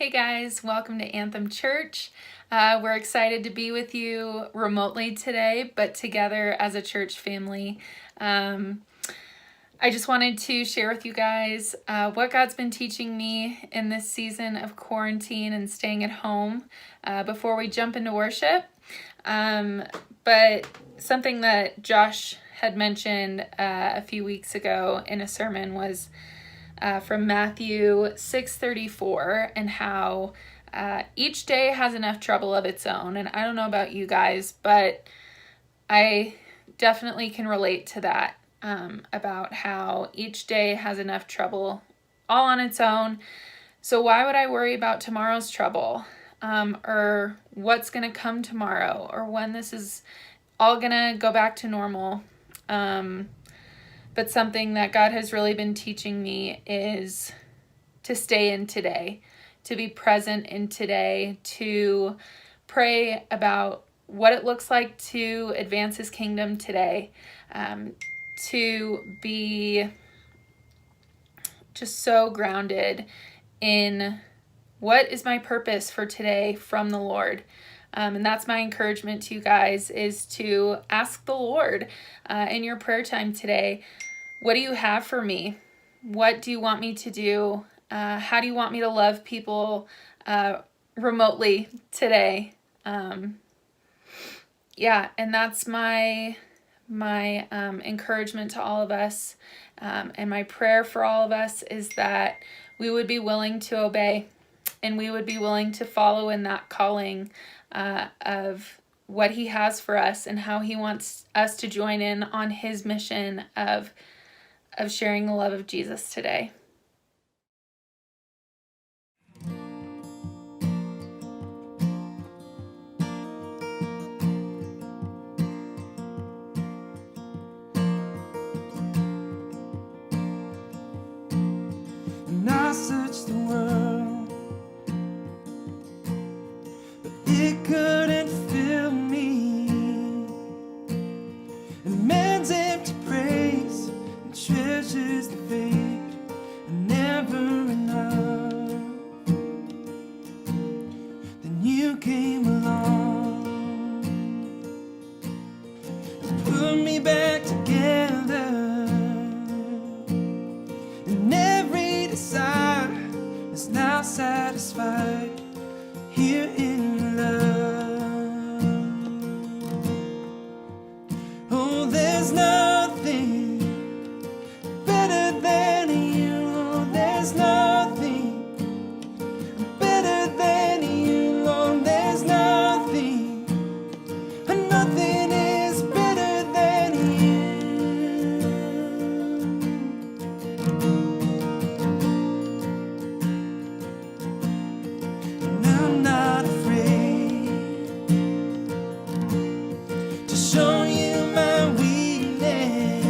Hey guys, welcome to Anthem Church. We're excited to be with you remotely today, but together as a church family. I just wanted to share with you guys what God's been teaching me in this season of quarantine and staying at home before we jump into worship. But something that Josh had mentioned a few weeks ago in a sermon was from Matthew 6:34, and how each day has enough trouble of its own. And I don't know about you guys, but I definitely can relate to that, about how each day has enough trouble all on its own. So why would I worry about tomorrow's trouble, or what's going to come tomorrow, or when this is all going to go back to normal? But something that God has really been teaching me is to stay in today, to be present in today, to pray about what it looks like to advance His kingdom today, to be just so grounded in what is my purpose for today from the Lord. And that's my encouragement to you guys, is to ask the Lord in your prayer time today, what do you have for me? What do you want me to do? How do you want me to love people remotely today? And that's my encouragement to all of us. And my prayer for all of us is that we would be willing to obey, and we would be willing to follow in that calling of what He has for us, and how He wants us to join in on His mission of sharing the love of Jesus today. And I searched the world, but it couldn't fill me. And man's empty praise and treasures that fade are never enough. Then you came along and put me back together. And every desire is now satisfied here in love. Oh, there's nothing better than you. Lord, there's nothing better than you. Lord, there's nothing, nothing is better than you. And I'm not afraid to show you my weakness,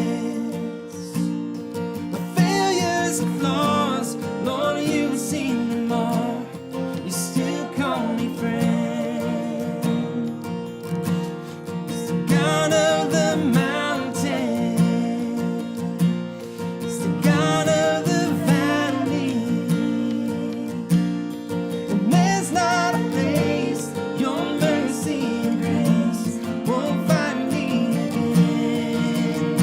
my failures and flaws. Lord, you've seen them all. You still call me friend. 'Cause the God of the mountain is the God of the valley. And there's not a place your mercy and grace won't find me again.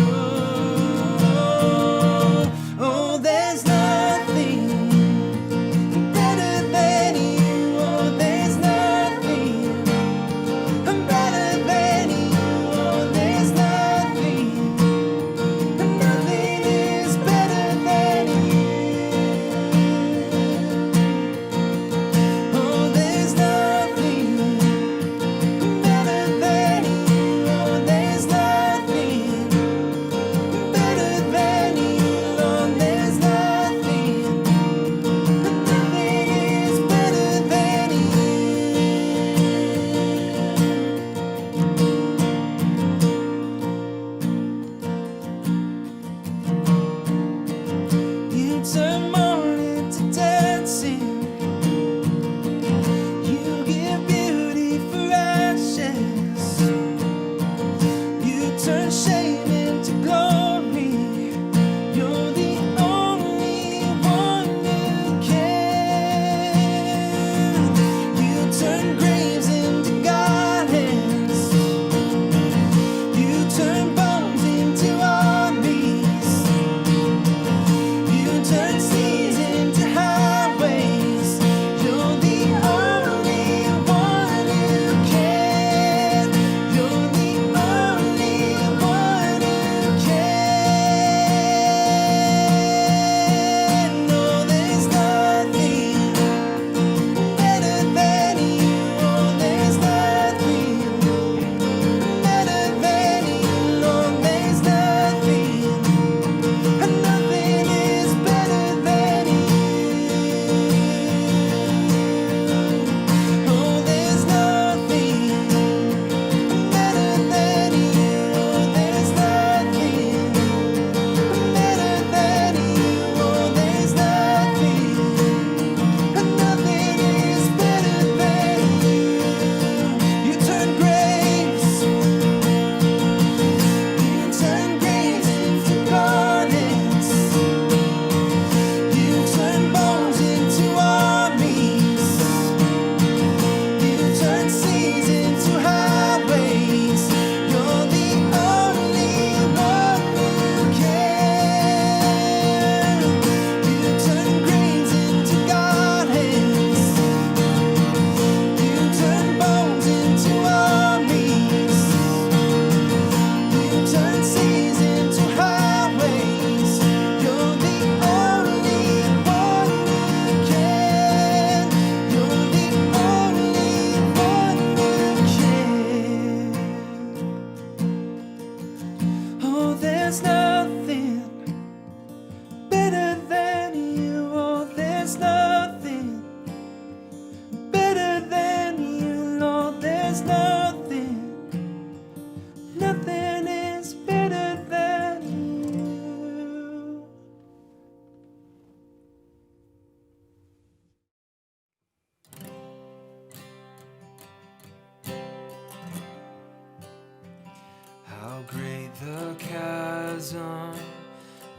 Oh, there's nothing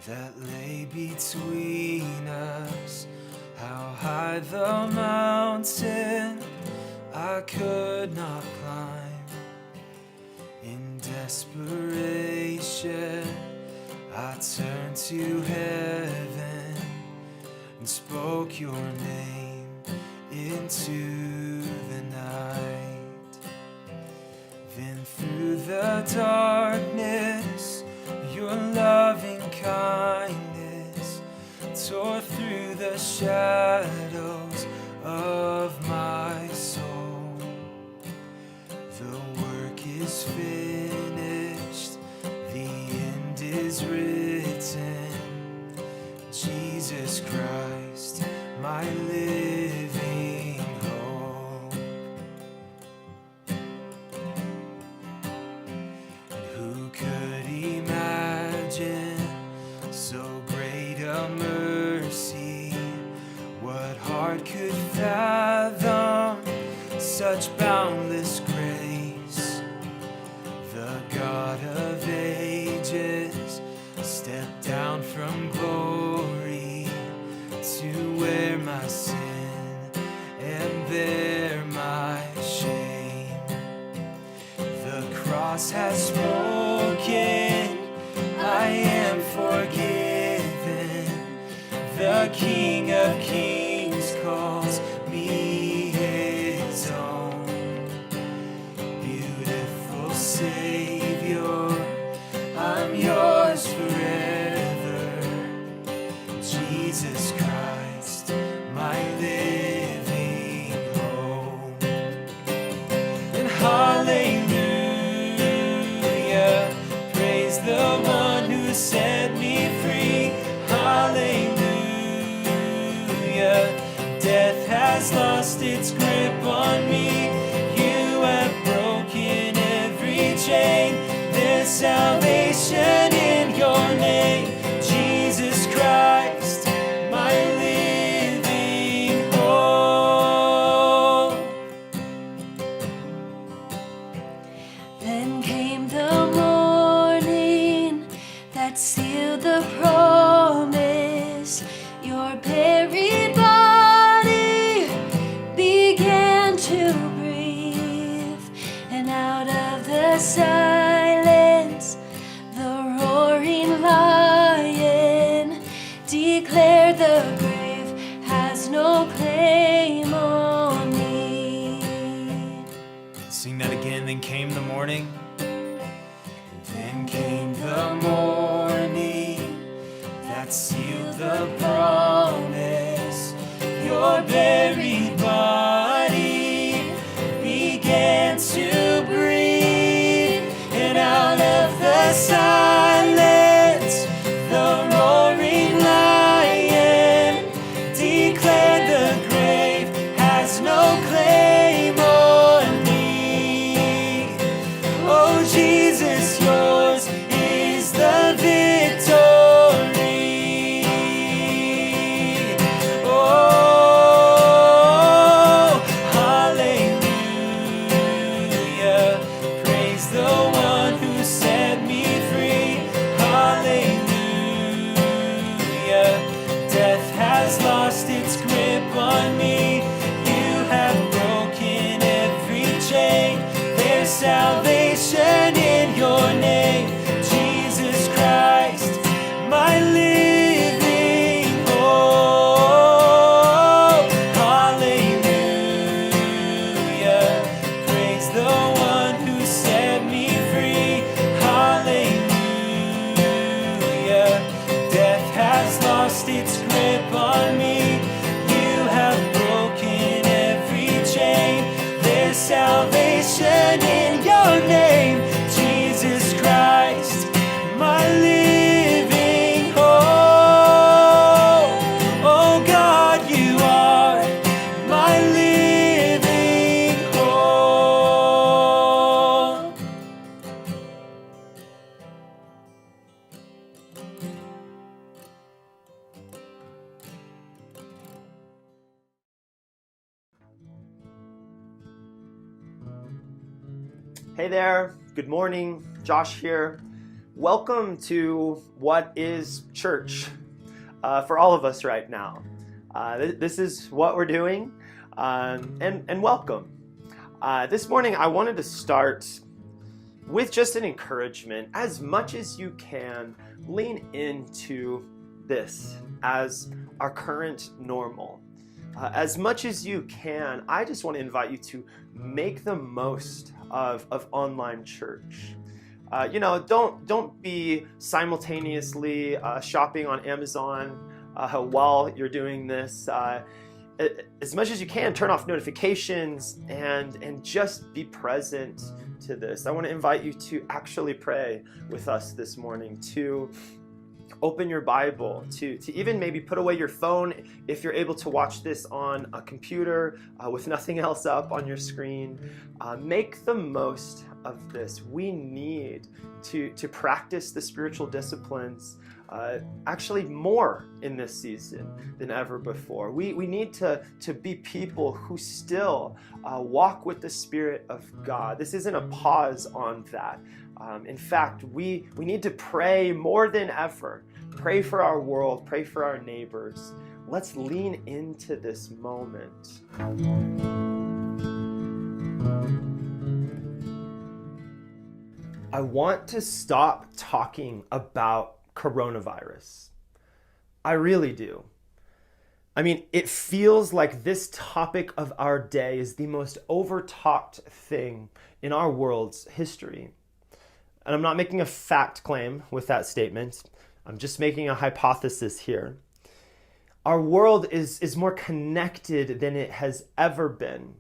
that lay between us. How high the mountain I could not climb. In desperation, I turned to heaven and spoke your name into the night. Then through the darkness, your loving kindness tore through the shadows of my soul. The work is finished, the end is written. Jesus Christ, my living hope. And who could imagine so great a mercy? What heart could fathom such boundless grace? The God of ages stepped down from glory to wear my sin and bear my shame. The cross has spoken, I am forgiven. The King of Kings calls me his own. Beautiful Savior, I'm yours forever. Jesus Christ, my living hope. And hallelujah, praise the one who set me free. Hallelujah, death has lost its grip on me. You have broken every chain. There's salvation in your name, Jesus Christ, my living hope. Then came the morning that sealed the promise. Your buried body began to breathe, and out of the silence, the roaring lion declared the grave has no claim on me. Sing that again. Then came the morning. Then came the morning that sealed the promise. Your buried body began to breathe, and out of the silence, the roaring lion declared the grave has no claim on me. Oh Jesus, yours is the victory. Oh, hallelujah, praise the one who set me free. Hallelujah, death has lost its grip on me. You have broken every chain. There's salvation in your name, Jesus Christ, my living hope. Hallelujah, praise the one who set me free. Hallelujah, death has lost its grip on me. You have broken every chain. There's salvation in your name, Jesus Christ, my living hope. Oh God, you are my living hope. Hey there, good morning, Josh here. Welcome to what is church for all of us right now. This is what we're doing, and welcome. This morning I wanted to start with just an encouragement. As much as you can, lean into this as our current normal. As much as you can, I just want to invite you to make the most of online church. Don't be simultaneously shopping on Amazon while you're doing this. As much as you can, turn off notifications and just be present to this. I want to invite you to actually pray with us this morning, to open your Bible, to even maybe put away your phone if you're able to watch this on a computer with nothing else up on your screen. Make the most of this. We need to practice the spiritual disciplines actually more in this season than ever before. We need to be people who still walk with the Spirit of God. This isn't a pause on that. In fact, we need to pray more than ever. Pray for our world, pray for our neighbors. Let's lean into this moment. I want to stop talking about coronavirus. I really do. I mean, it feels like this topic of our day is the most over-talked thing in our world's history. And I'm not making a fact claim with that statement. I'm just making a hypothesis here. Our world is more connected than it has ever been.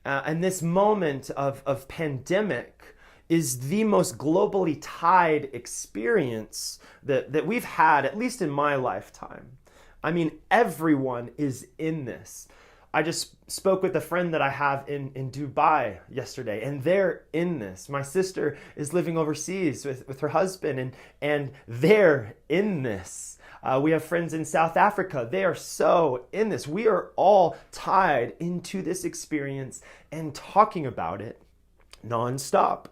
And this moment of pandemic is the most globally tied experience that we've had, at least in my lifetime. I mean, everyone is in this. I just spoke with a friend that I have in Dubai yesterday, and they're in this. My sister is living overseas with her husband, and they're in this. We have friends in South Africa. They are so in this. We are all tied into this experience and talking about it nonstop.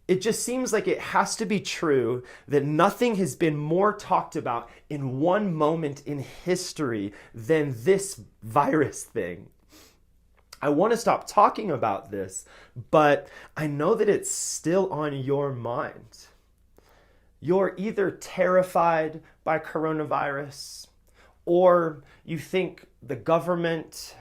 It just seems like it has to be true that nothing has been more talked about in one moment in history than this virus thing. I want to stop talking about this, but I know that it's still on your mind. You're either terrified by coronavirus, or you think the government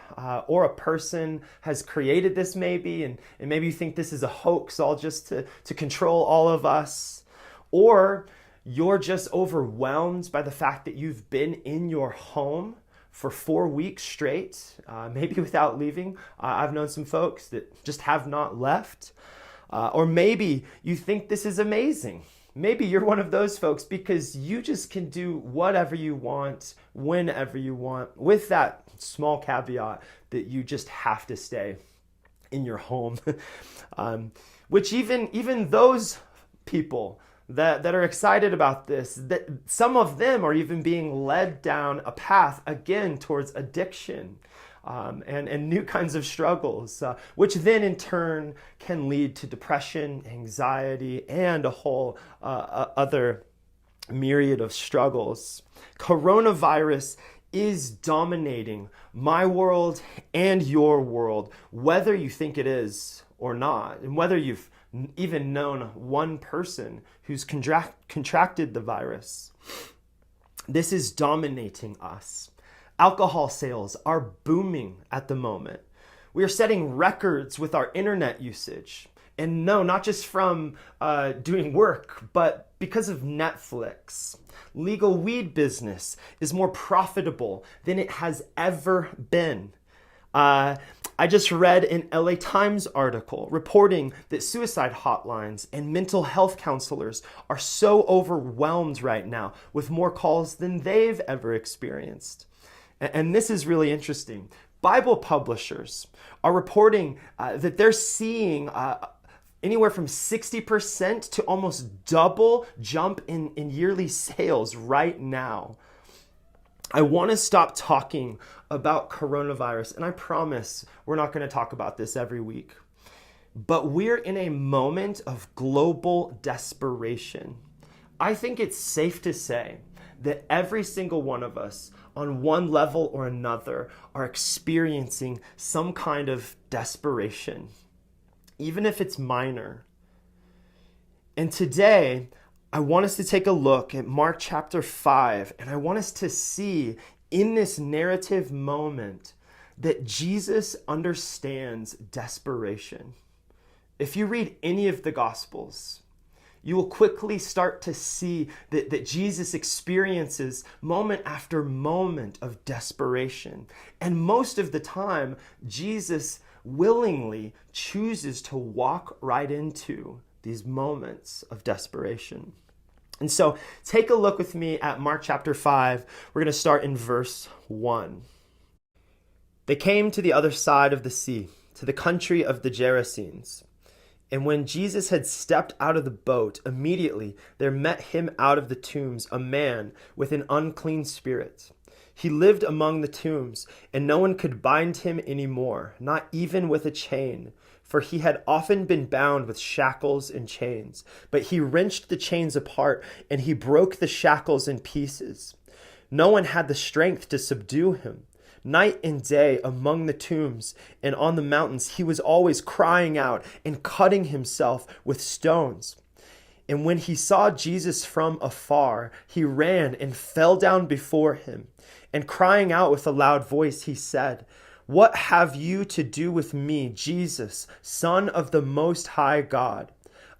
or a person has created this maybe, and maybe you think this is a hoax all just to control all of us. Or you're just overwhelmed by the fact that you've been in your home for 4 weeks straight, maybe without leaving. I've known some folks that just have not left. Or maybe you think this is amazing. Maybe you're one of those folks because you just can do whatever you want, whenever you want, with that small caveat that you just have to stay in your home. Which even those people that are excited about this, that some of them are even being led down a path again towards addiction. And new kinds of struggles, which then in turn can lead to depression, anxiety, and a whole other myriad of struggles. Coronavirus is dominating my world and your world, whether you think it is or not, and whether you've even known one person who's contracted the virus. This is dominating us. Alcohol sales are booming at the moment. We are setting records with our internet usage. And no, not just from doing work, but because of Netflix. Legal weed business is more profitable than it has ever been. I just read an LA Times article reporting that suicide hotlines and mental health counselors are so overwhelmed right now with more calls than they've ever experienced. And this is really interesting. Bible publishers are reporting that they're seeing anywhere from 60% to almost double jump in yearly sales right now. I want to stop talking about coronavirus, and I promise we're not going to talk about this every week. but we're in a moment of global desperation. I think it's safe to say that every single one of us, on one level or another, are experiencing some kind of desperation, even if it's minor. And today, I want us to take a look at Mark chapter 5, and I want us to see in this narrative moment that Jesus understands desperation. If you read any of the Gospels, you will quickly start to see that Jesus experiences moment after moment of desperation. And most of the time, Jesus willingly chooses to walk right into these moments of desperation. And so take a look with me at Mark chapter 5. We're going to start in verse 1. They came to the other side of the sea, to the country of the Gerasenes. And when Jesus had stepped out of the boat, immediately there met him out of the tombs a man with an unclean spirit. He lived among the tombs, and no one could bind him any more, not even with a chain, for he had often been bound with shackles and chains. But he wrenched the chains apart, and he broke the shackles in pieces. No one had the strength to subdue him. Night and day among the tombs and on the mountains, he was always crying out and cutting himself with stones. And when he saw Jesus from afar, he ran and fell down before him. And crying out with a loud voice, he said, "What have you to do with me, Jesus, Son of the Most High God?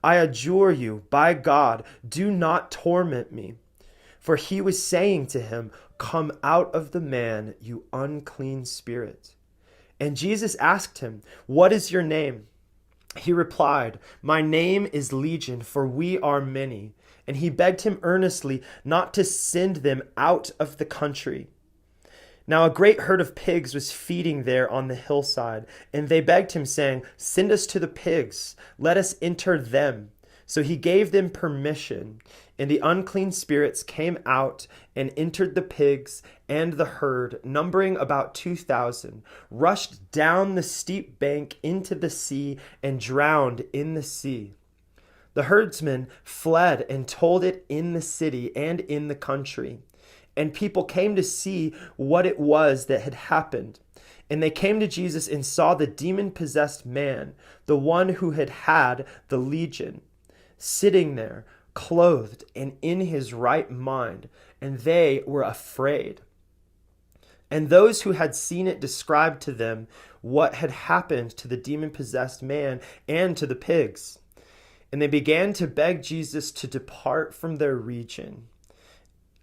I adjure you, by God, do not torment me." For he was saying to him, "Come out of the man, you unclean spirit." And Jesus asked him, "What is your name?" He replied, "My name is Legion, for we are many." And he begged him earnestly not to send them out of the country. Now a great herd of pigs was feeding there on the hillside, and they begged him, saying, "Send us to the pigs, let us enter them." So he gave them permission, and the unclean spirits came out and entered the pigs, and the herd, numbering about 2,000, rushed down the steep bank into the sea and drowned in the sea. The herdsmen fled and told it in the city and in the country. And people came to see what it was that had happened. And they came to Jesus and saw the demon-possessed man, the one who had had the legion, sitting there, clothed and in his right mind, and they were afraid. And those who had seen it described to them what had happened to the demon-possessed man and to the pigs. And they began to beg Jesus to depart from their region.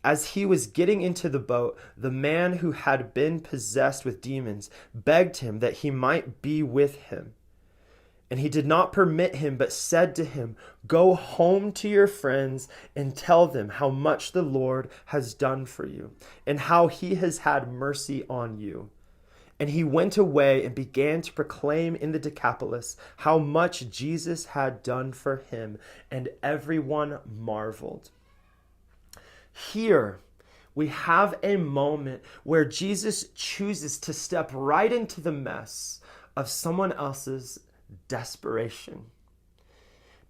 As he was getting into the boat, the man who had been possessed with demons begged him that he might be with him. And he did not permit him, but said to him, "Go home to your friends and tell them how much the Lord has done for you, and how he has had mercy on you." And he went away and began to proclaim in the Decapolis how much Jesus had done for him, and everyone marveled. Here, we have a moment where Jesus chooses to step right into the mess of someone else's desperation.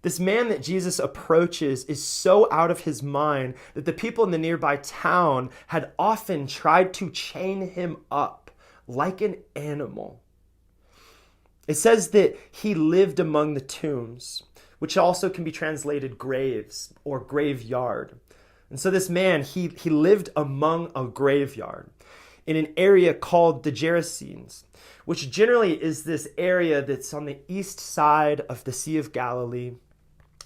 This man that Jesus approaches is so out of his mind that the people in the nearby town had often tried to chain him up like an animal. It says that he lived among the tombs, which also can be translated graves or graveyard. And so this man, he lived among a graveyard in an area called the Gerasenes, which generally is this area that's on the east side of the Sea of Galilee.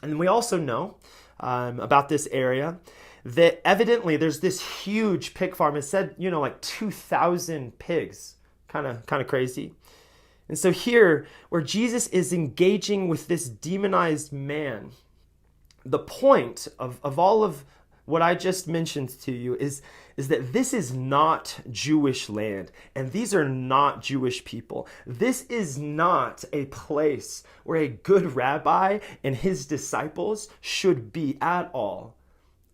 And we also know about this area that evidently there's this huge pig farm. It said, like 2,000 pigs, kind of crazy. And so here, where Jesus is engaging with this demonized man, the point of all of what I just mentioned to you is that this is not Jewish land, and these are not Jewish people. This is not a place where a good rabbi and his disciples should be at all.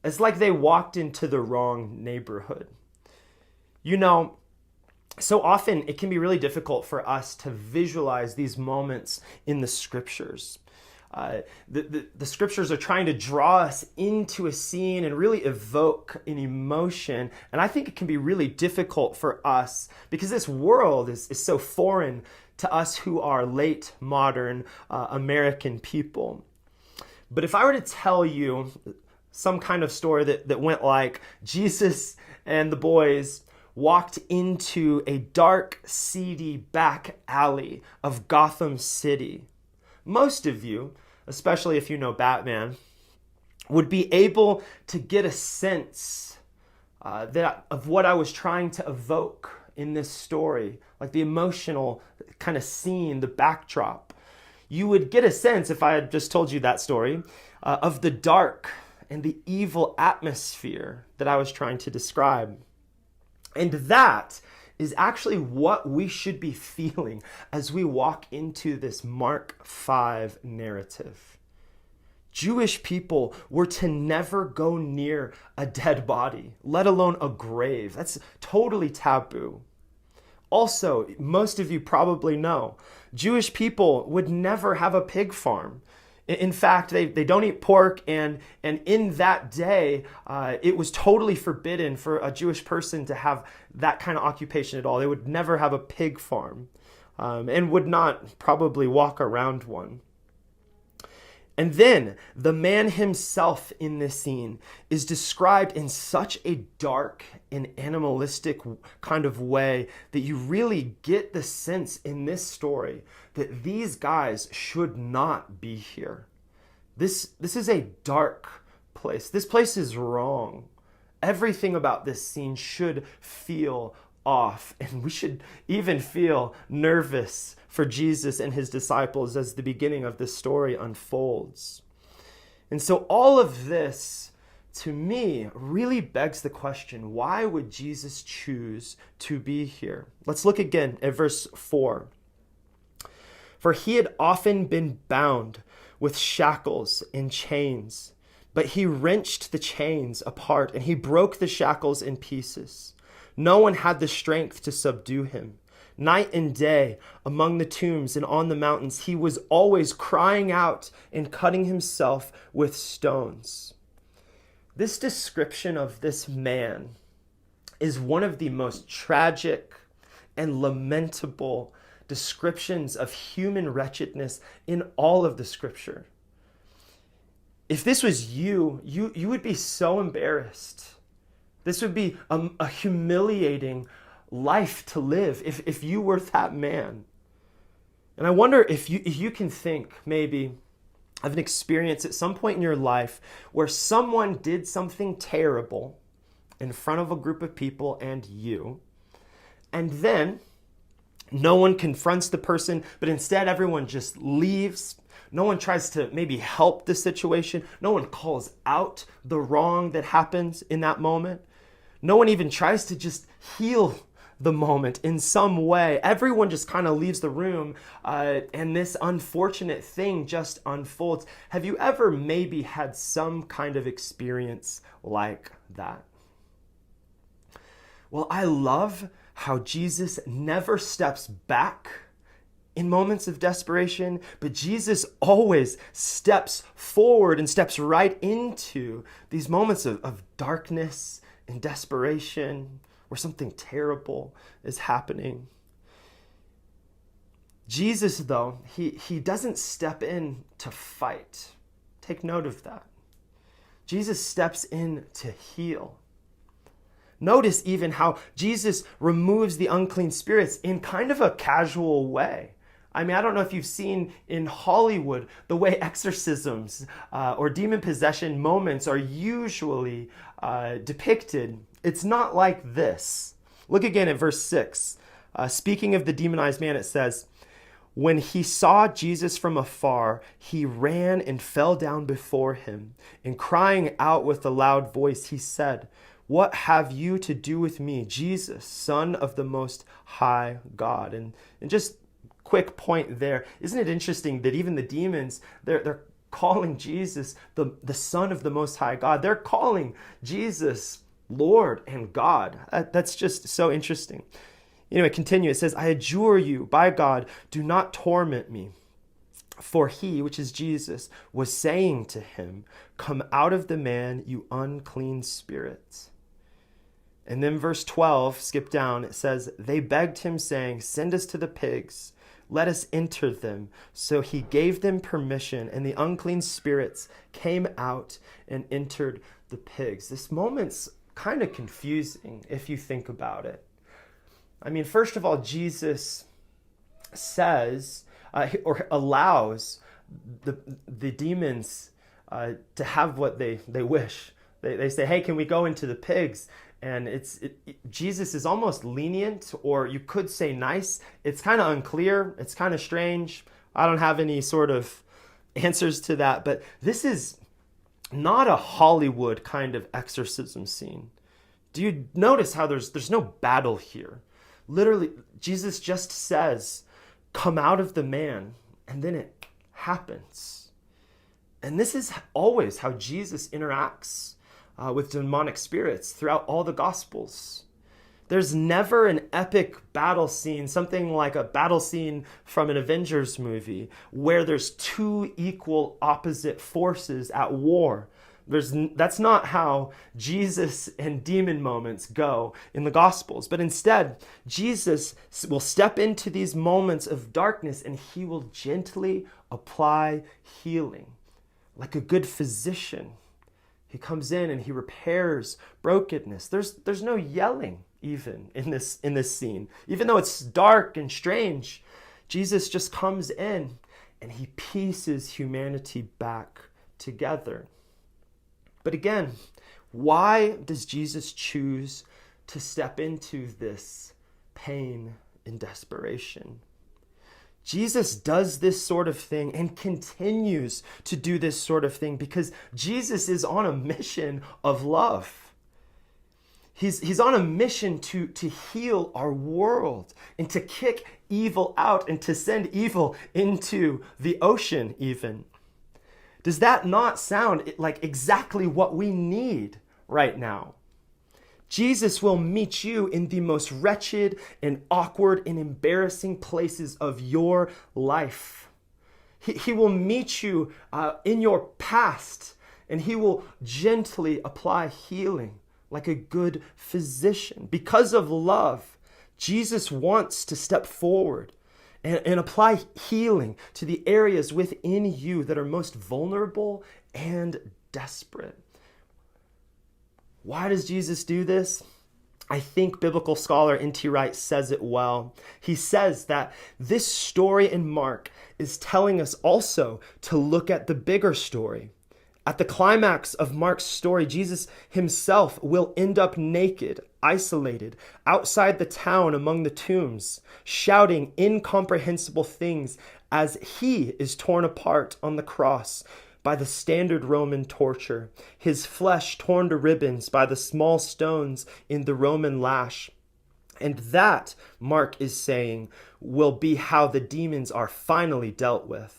It's like they walked into the wrong neighborhood. So often it can be really difficult for us to visualize these moments in the scriptures. The scriptures are trying to draw us into a scene and really evoke an emotion. And I think it can be really difficult for us because this world is so foreign to us who are late modern American people. But if I were to tell you some kind of story that went like Jesus and the boys walked into a dark, seedy back alley of Gotham City, most of you, especially if you know Batman, would be able to get a sense of what I was trying to evoke in this story, like the emotional kind of scene, the backdrop. You would get a sense, if I had just told you that story, of the dark and the evil atmosphere that I was trying to describe. And that is actually what we should be feeling as we walk into this Mark 5 narrative. Jewish people were to never go near a dead body, let alone a grave. That's totally taboo. Also, most of you probably know, Jewish people would never have a pig farm. In fact, they don't eat pork, and in that day, it was totally forbidden for a Jewish person to have that kind of occupation at all. They would never have a pig farm, and would not probably walk around one. And then the man himself in this scene is described in such a dark and animalistic kind of way that you really get the sense in this story that these guys should not be here. This is a dark place. This place is wrong. Everything about this scene should feel off, and we should even feel nervous for Jesus and his disciples as the beginning of this story unfolds. And so all of this, to me, really begs the question, why would Jesus choose to be here? Let's look again at verse 4. For he had often been bound with shackles and chains, but he wrenched the chains apart and he broke the shackles in pieces. No one had the strength to subdue him. Night and day, among the tombs and on the mountains, he was always crying out and cutting himself with stones. This description of this man is one of the most tragic and lamentable descriptions of human wretchedness in all of the scripture. If this was you would be so embarrassed. This would be a humiliating life to live if you were that man. And I wonder if you can think maybe of an experience at some point in your life where someone did something terrible in front of a group of people and you, and then no one confronts the person, but instead everyone just leaves. No one tries to maybe help the situation. No one calls out the wrong that happens in that moment. No one even tries to just heal the moment in some way. Everyone just kind of leaves the room, and this unfortunate thing just unfolds. Have you ever maybe had some kind of experience like that? Well, I love how Jesus never steps back in moments of desperation, but Jesus always steps forward and steps right into these moments of darkness and desperation, where something terrible is happening. Jesus, though, he doesn't step in to fight. Take note of that. Jesus steps in to heal. Notice even how Jesus removes the unclean spirits in kind of a casual way. I mean, I don't know if you've seen in Hollywood the way exorcisms or demon possession moments are usually depicted. It's not like this. Look again at verse 6. Speaking of the demonized man, it says, when he saw Jesus from afar, he ran and fell down before him. And crying out with a loud voice, he said, "What have you to do with me, Jesus, Son of the Most High God?" And just quick point there, isn't it interesting that even the demons, they're calling Jesus the Son of the Most High God. They're calling Jesus Lord and God. That's just so interesting. It continues. It says, I adjure you, by God, do not torment me. For he, which is Jesus, was saying to him, come out of the man, you unclean spirit. And then verse 12, skip down, it says, they begged him, saying, send us to the pigs. Let us enter them. So he gave them permission, and the unclean spirits came out and entered the pigs. This moment's kind of confusing if you think about it. I mean, first of all, Jesus says or allows the demons to have what they wish. They say, hey, can we go into the pigs? And Jesus is almost lenient, or you could say nice. It's kind of unclear. It's kind of strange. I don't have any sort of answers to that. But this is not a Hollywood kind of exorcism scene. Do you notice how there's no battle here? Literally, Jesus just says, come out of the man, and then it happens. And this is always how Jesus interacts with demonic spirits throughout all the Gospels. There's never an epic battle scene, something like a battle scene from an Avengers movie, where there's two equal opposite forces at war. That's not how Jesus and demon moments go in the Gospels. But instead, Jesus will step into these moments of darkness and he will gently apply healing, like a good physician. He comes in and he repairs brokenness. There's no yelling even in this scene. Even though it's dark and strange, Jesus just comes in and he pieces humanity back together. But again, why does Jesus choose to step into this pain and desperation? Jesus does this sort of thing and continues to do this sort of thing because Jesus is on a mission of love. He's on a mission to heal our world and to kick evil out and to send evil into the ocean even. Does that not sound like exactly what we need right now? Jesus will meet you in the most wretched and awkward and embarrassing places of your life. He will meet you in your past, and he will gently apply healing like a good physician. Because of love, Jesus wants to step forward and apply healing to the areas within you that are most vulnerable and desperate. Why does Jesus do this? I think biblical scholar N.T. Wright says it well. He says that this story in Mark is telling us also to look at the bigger story. At the climax of Mark's story, Jesus himself will end up naked, isolated, outside the town among the tombs, shouting incomprehensible things as he is torn apart on the cross by the standard Roman torture, his flesh torn to ribbons by the small stones in the Roman lash. And that, Mark is saying, will be how the demons are finally dealt with.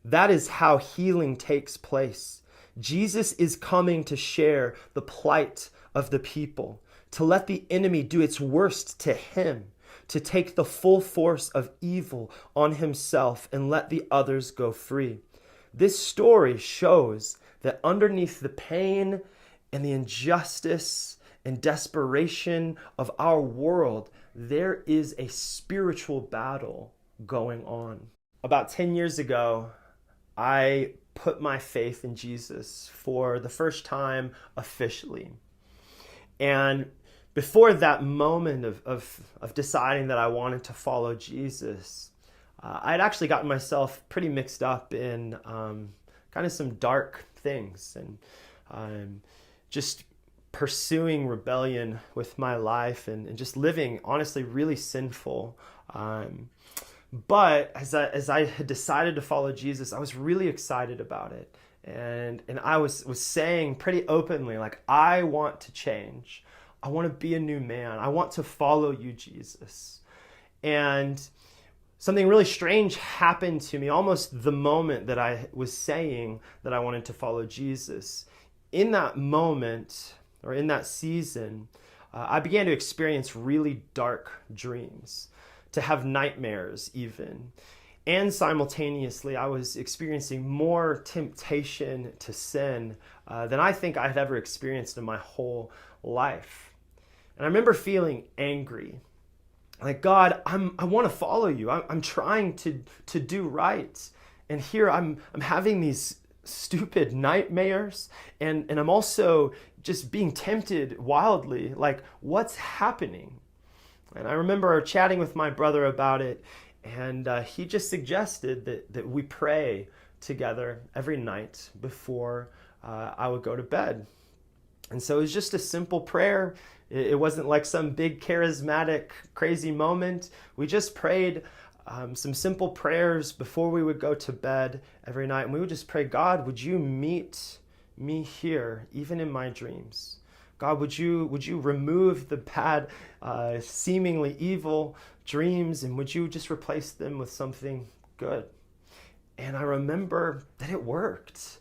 That is how healing takes place. Jesus is coming to share the plight of the people, to let the enemy do its worst to him, to take the full force of evil on himself and let the others go free. This story shows that underneath the pain and the injustice and desperation of our world, there is a spiritual battle going on. About 10 years ago, I put my faith in Jesus for the first time officially. And before that moment of deciding that I wanted to follow Jesus, I'd actually gotten myself pretty mixed up in kind of some dark things and just pursuing rebellion with my life and just living honestly really sinful. But as I had decided to follow Jesus, I was really excited about it. And I was saying pretty openly, like, I want to change. I want to be a new man. I want to follow you, Jesus. And something really strange happened to me almost the moment that I was saying that I wanted to follow Jesus. In that moment, or in that season, I began to experience really dark dreams, to have nightmares even. And simultaneously, I was experiencing more temptation to sin than I think I'd ever experienced in my whole life. And I remember feeling angry. Like, God, I want to follow you. I'm trying to do right. And here I'm having these stupid nightmares, and I'm also just being tempted wildly. Like, what's happening? And I remember chatting with my brother about it, and he just suggested that we pray together every night before I would go to bed. And so it was just a simple prayer. It wasn't like some big charismatic, crazy moment. We just prayed some simple prayers before we would go to bed every night. And we would just pray, God, would you meet me here, even in my dreams? God, would you remove the bad, seemingly evil dreams, and would you just replace them with something good? And I remember that it worked.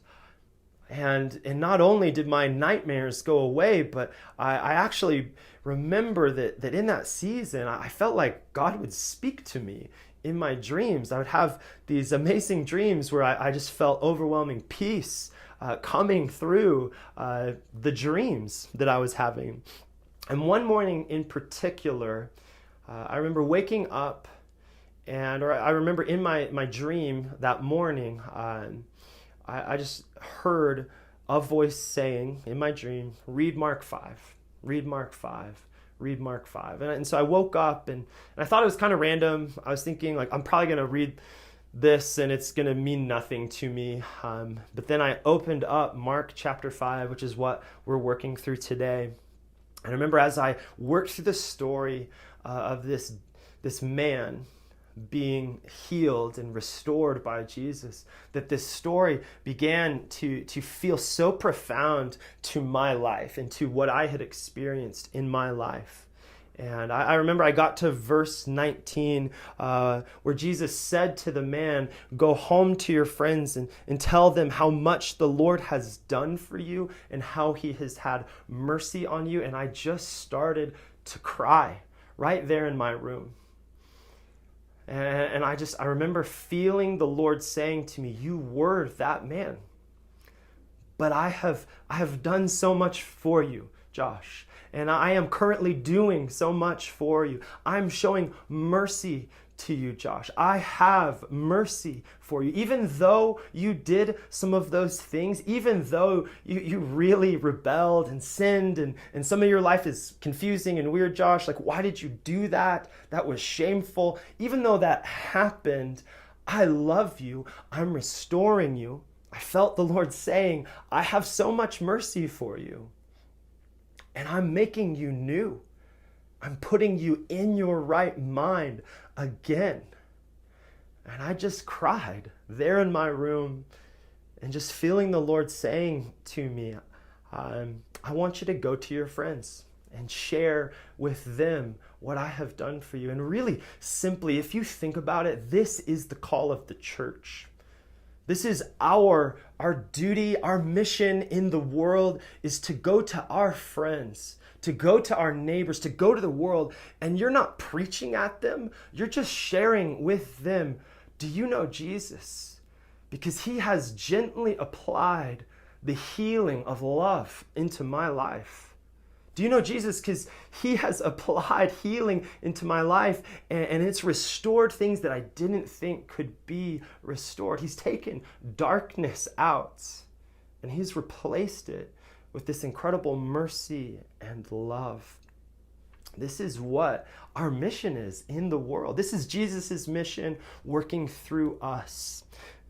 And not only did my nightmares go away, but I actually remember that in that season, I felt like God would speak to me in my dreams. I would have these amazing dreams where I just felt overwhelming peace coming through the dreams that I was having. And one morning in particular, I remember waking up, or I remember in my dream that morning, I just heard a voice saying in my dream, read Mark 5, read Mark 5, read Mark 5. And so I woke up, and I thought it was kind of random. I was thinking, like, I'm probably going to read this and it's going to mean nothing to me. But then I opened up Mark chapter 5, which is what we're working through today. And I remember as I worked through the story of this man being healed and restored by Jesus, that this story began to feel so profound to my life and to what I had experienced in my life. And I remember I got to verse 19 where Jesus said to the man, go home to your friends and tell them how much the Lord has done for you and how he has had mercy on you. And I just started to cry right there in my room. And I remember feeling the Lord saying to me, you were that man, but I have done so much for you, Josh. And I am currently doing so much for you. I'm showing mercy to you, Josh. I have mercy for you. Even though you did some of those things, even though you really rebelled and sinned, and some of your life is confusing and weird, Josh, like, why did you do that? That was shameful. Even though that happened, I love you. I'm restoring you. I felt the Lord saying, I have so much mercy for you. And I'm making you new. I'm putting you in your right mind again. And I just cried there in my room and just feeling the Lord saying to me, I want you to go to your friends and share with them what I have done for you. And really simply, if you think about it, this is the call of the church. This is our duty, our mission in the world is to go to our friends, to go to our neighbors, to go to the world. And you're not preaching at them. You're just sharing with them. Do you know Jesus? Because he has gently applied the healing of love into my life. Do you know Jesus? Because he has applied healing into my life, and it's restored things that I didn't think could be restored. He's taken darkness out, and he's replaced it with this incredible mercy and love. This is what our mission is in the world. This is Jesus's mission working through us.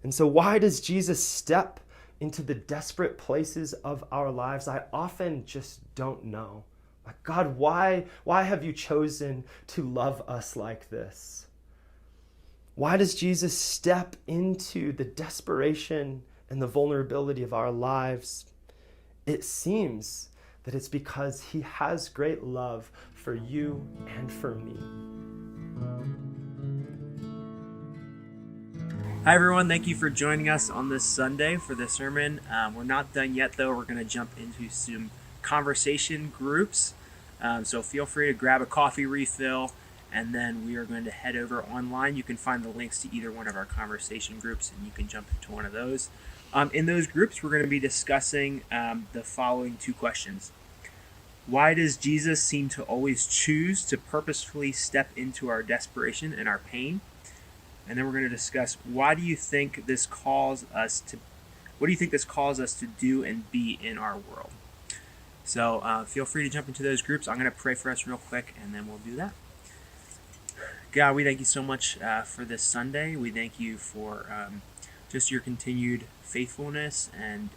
And so why does Jesus step into the desperate places of our lives? I often just don't know. Like, God, why have you chosen to love us like this? Why does Jesus step into the desperation and the vulnerability of our lives? It seems that it's because he has great love for you and for me. Hi everyone, thank you for joining us on this Sunday for the sermon. We're not done yet though. We're going to jump into some conversation groups. So feel free to grab a coffee refill, and then we are going to head over online. You can find the links to either one of our conversation groups, and you can jump into one of those. In those groups, we're going to be discussing the following 2 questions. Why does Jesus seem to always choose to purposefully step into our desperation and our pain? And then we're going to discuss what do you think this calls us to do and be in our world? So feel free to jump into those groups. I'm going to pray for us real quick, and then we'll do that. God, we thank you so much for this Sunday. We thank you for just your continued faithfulness and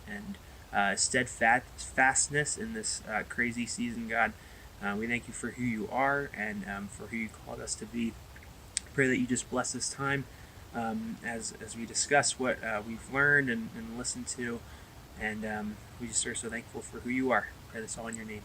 steadfastness in this crazy season, God. We thank you for who you are and for who you called us to be. Pray that you just bless this time as we discuss what we've learned and listened to. And we just are so thankful for who you are. Pray this all in your name.